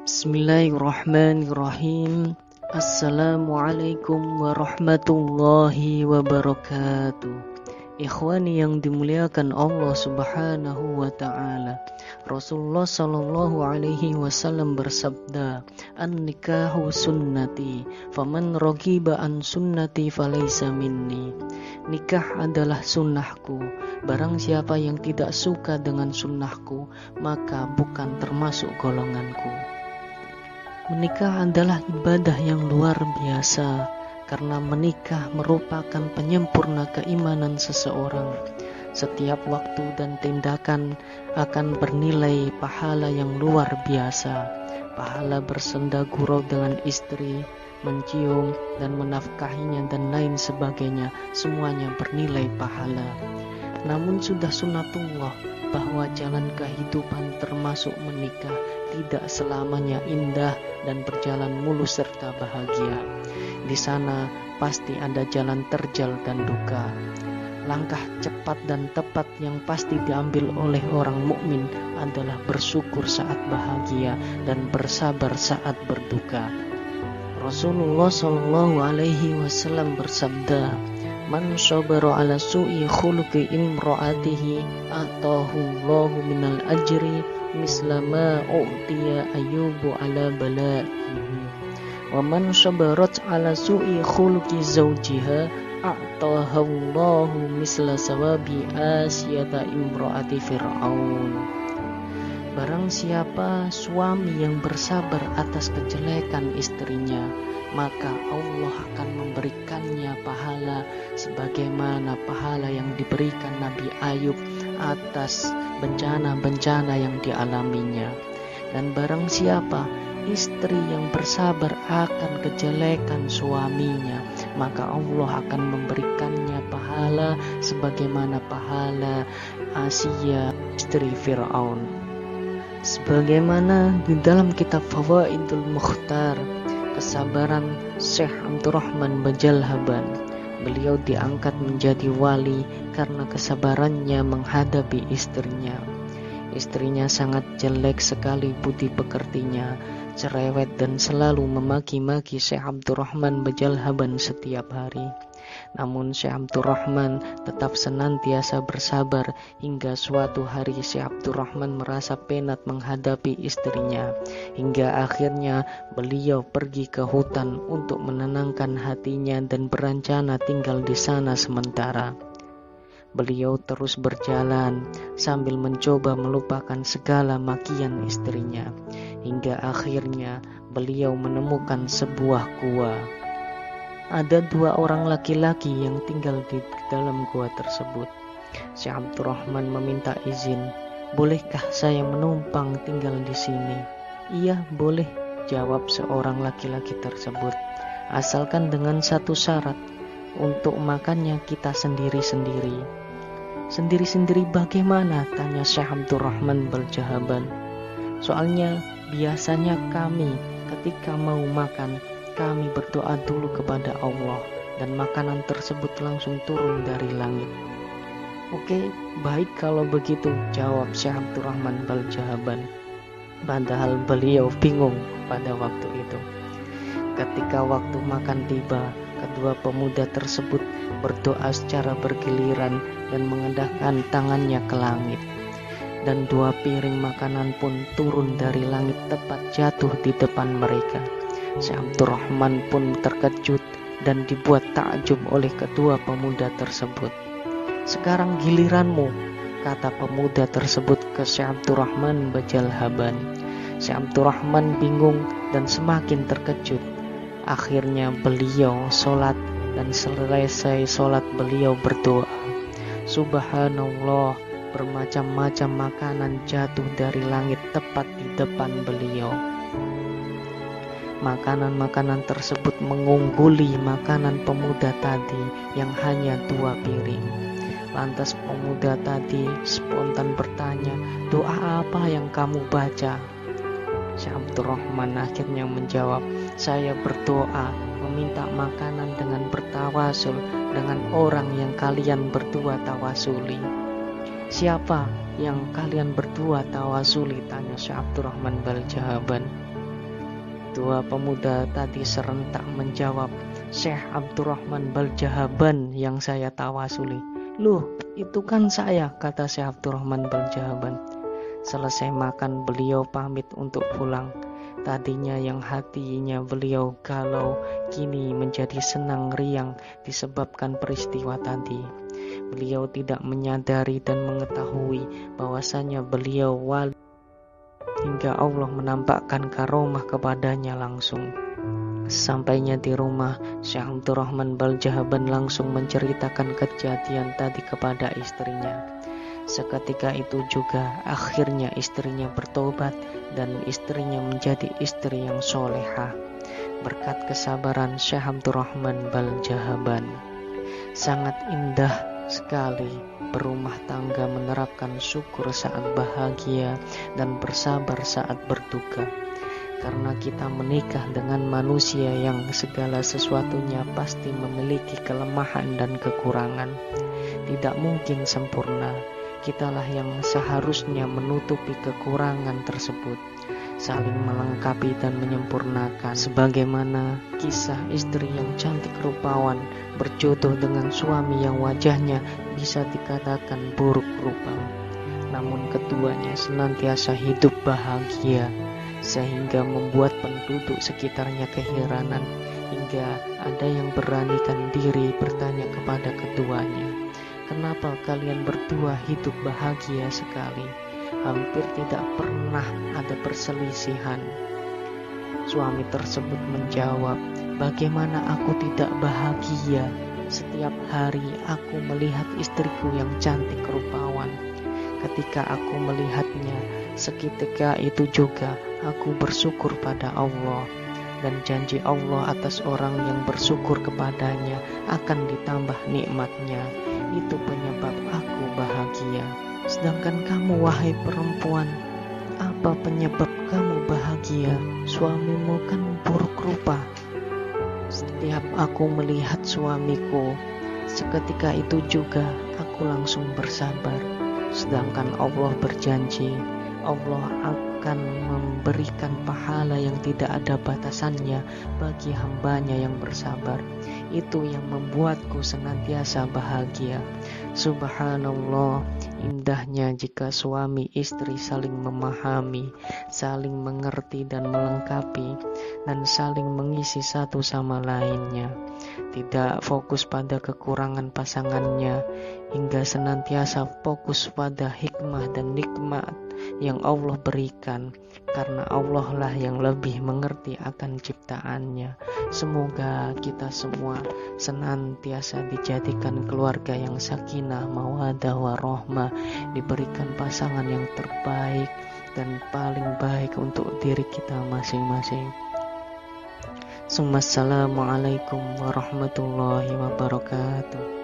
Bismillahirrahmanirrahim. Assalamualaikum warahmatullahi wabarakatuh. Ikhwani yang dimuliakan Allah Subhanahu wa ta'ala. Rasulullah sallallahu alaihi wasallam bersabda, "An-nikahu sunnati, faman raghiba an sunnati falaysa minni." Nikah adalah sunnahku. Barang siapa yang tidak suka dengan sunnahku, maka bukan termasuk golonganku. Menikah adalah ibadah yang luar biasa, karena menikah merupakan penyempurna keimanan seseorang. Setiap waktu dan tindakan akan bernilai pahala yang luar biasa. Pahala bersenda gurau dengan istri, mencium dan menafkahinya dan lain sebagainya, semuanya bernilai pahala. Namun sudah sunnatullah bahwa jalan kehidupan termasuk menikah tidak selamanya indah dan berjalan mulus serta bahagia. Di sana pasti ada jalan terjal dan duka. Langkah cepat dan tepat yang pasti diambil oleh orang mukmin adalah bersyukur saat bahagia dan bersabar saat berduka. Rasulullah sallallahu alaihi wasallam bersabda, "Man sabara ala su'i khuluqi imra'atihi atahu Allahu minal ajri misla ma u'tiya ayyubu ala bala'ihi. Wa man sabarat ala su'i khuluqi zawjiha atahu Allahu misla sawabi asiyata imra'ati fir'aun." Barang siapa suami yang bersabar atas kejelekan istrinya, maka Allah akan memberikannya pahala sebagaimana pahala yang diberikan Nabi Ayub atas bencana-bencana yang dialaminya. Dan barang siapa istri yang bersabar akan kejelekan suaminya, maka Allah akan memberikannya pahala sebagaimana pahala Asia istri Fir'aun. Sebagaimana di dalam kitab Fawaidul Mukhtar, kesabaran Syekh Abdurrahman Bajalhaban, beliau diangkat menjadi wali karena kesabarannya menghadapi istrinya. Istrinya sangat jelek sekali budi pekertinya, cerewet dan selalu memaki-maki Syekh Abdurrahman Bajalhaban setiap hari. Namun Syekh Abdurrahman tetap senantiasa bersabar hingga suatu hari Syekh Abdurrahman merasa penat menghadapi istrinya, hingga akhirnya beliau pergi ke hutan untuk menenangkan hatinya dan berencana tinggal di sana sementara. Beliau terus berjalan sambil mencoba melupakan segala makian istrinya, hingga akhirnya beliau menemukan sebuah gua. Ada dua orang laki-laki yang tinggal di dalam gua tersebut. Syekh Abdurrahman meminta izin, "Bolehkah saya menumpang tinggal di sini?" "Iya, boleh," jawab seorang laki-laki tersebut. "Asalkan dengan satu syarat, untuk makannya kita sendiri-sendiri." "Sendiri-sendiri bagaimana?" tanya Syekh Abdurrahman Baljahaban. "Soalnya biasanya kami ketika mau makan, kami berdoa dulu kepada Allah dan makanan tersebut langsung turun dari langit." "Oke, baik kalau begitu," jawab Syekh Abdurrahman Baljahaban. Padahal beliau bingung pada waktu itu. Ketika waktu makan tiba, kedua pemuda tersebut berdoa secara bergiliran dan mengendahkan tangannya ke langit. Dan dua piring makanan pun turun dari langit tepat jatuh di depan mereka. Syekh Abdurrahman pun terkejut dan dibuat takjub oleh kedua pemuda tersebut. "Sekarang giliranmu," kata pemuda tersebut ke Syekh Abdurrahman Bajalhaban. Syekh Abdurrahman bingung dan semakin terkejut. Akhirnya beliau sholat dan selesai sholat beliau berdoa. Subhanallah, bermacam-macam makanan jatuh dari langit tepat di depan beliau. Makanan-makanan tersebut mengungguli makanan pemuda tadi yang hanya 2 piring. Lantas pemuda tadi spontan bertanya, "Doa apa yang kamu baca?" Syekh Abdurrahman akhirnya menjawab, "Saya berdoa meminta makanan dengan bertawasul dengan orang yang kalian berdua tawasuli." "Siapa yang kalian berdua tawasuli?" tanya Syekh Abdurrahman Baljahaban. Dua pemuda tadi serentak menjawab, Syekh Abdurrahman Baljahaban yang saya tawasuli. Loh, itu kan saya, kata Syekh Abdurrahman Baljahaban. Selesai makan beliau pamit untuk pulang. Tadinya yang hatinya beliau galau, kini menjadi senang riang disebabkan peristiwa tadi. Beliau tidak menyadari dan mengetahui bahwasanya beliau wali hingga Allah menampakkan karomah kepadanya langsung. Sampainya di rumah, Syekh Abdurrahman Baljahaban langsung menceritakan kejadian tadi kepada istrinya. Seketika itu juga akhirnya istrinya bertobat dan istrinya menjadi istri yang solehah berkat kesabaran Syekh Abdurrahman Baljahaban. Sangat indah sekali berumah tangga menerapkan syukur saat bahagia dan bersabar saat berduka. Karena kita menikah dengan manusia yang segala sesuatunya pasti memiliki kelemahan dan kekurangan. Tidak mungkin sempurna. Kitalah yang seharusnya menutupi kekurangan tersebut, saling melengkapi dan menyempurnakan. Sebagaimana kisah istri yang cantik rupawan berjodoh dengan suami yang wajahnya bisa dikatakan buruk rupa, namun keduanya senantiasa hidup bahagia, sehingga membuat penduduk sekitarnya keheranan, hingga ada yang beranikan diri bertanya kepada keduanya, kenapa kalian berdua hidup bahagia sekali? Hampir tidak pernah ada perselisihan. Suami tersebut menjawab, bagaimana aku tidak bahagia? Setiap hari aku melihat istriku yang cantik rupawan. Ketika aku melihatnya, seketika itu juga aku bersyukur pada Allah. Dan janji Allah atas orang yang bersyukur kepadanya akan ditambah nikmatnya. Itu penyebab aku bahagia. Sedangkan kamu, wahai perempuan, apa penyebab kamu bahagia? Suamimu kan buruk rupa. Setiap aku melihat suamiku, seketika itu juga aku langsung bersabar. Sedangkan Allah berjanji, Allah akan memberikan pahala yang tidak ada batasannya bagi hambanya yang bersabar. Itu yang membuatku senantiasa bahagia. Subhanallah, indahnya jika suami istri saling memahami, saling mengerti dan melengkapi, dan saling mengisi satu sama lainnya. Tidak fokus pada kekurangan pasangannya, hingga senantiasa fokus pada hikmah dan nikmat yang Allah berikan, karena Allah lah yang lebih mengerti akan ciptaannya. Semoga kita semua senantiasa dijadikan keluarga yang sakinah, mawaddah, warahmah, diberikan pasangan yang terbaik dan paling baik untuk diri kita masing-masing. Assalamualaikum warahmatullahi wabarakatuh.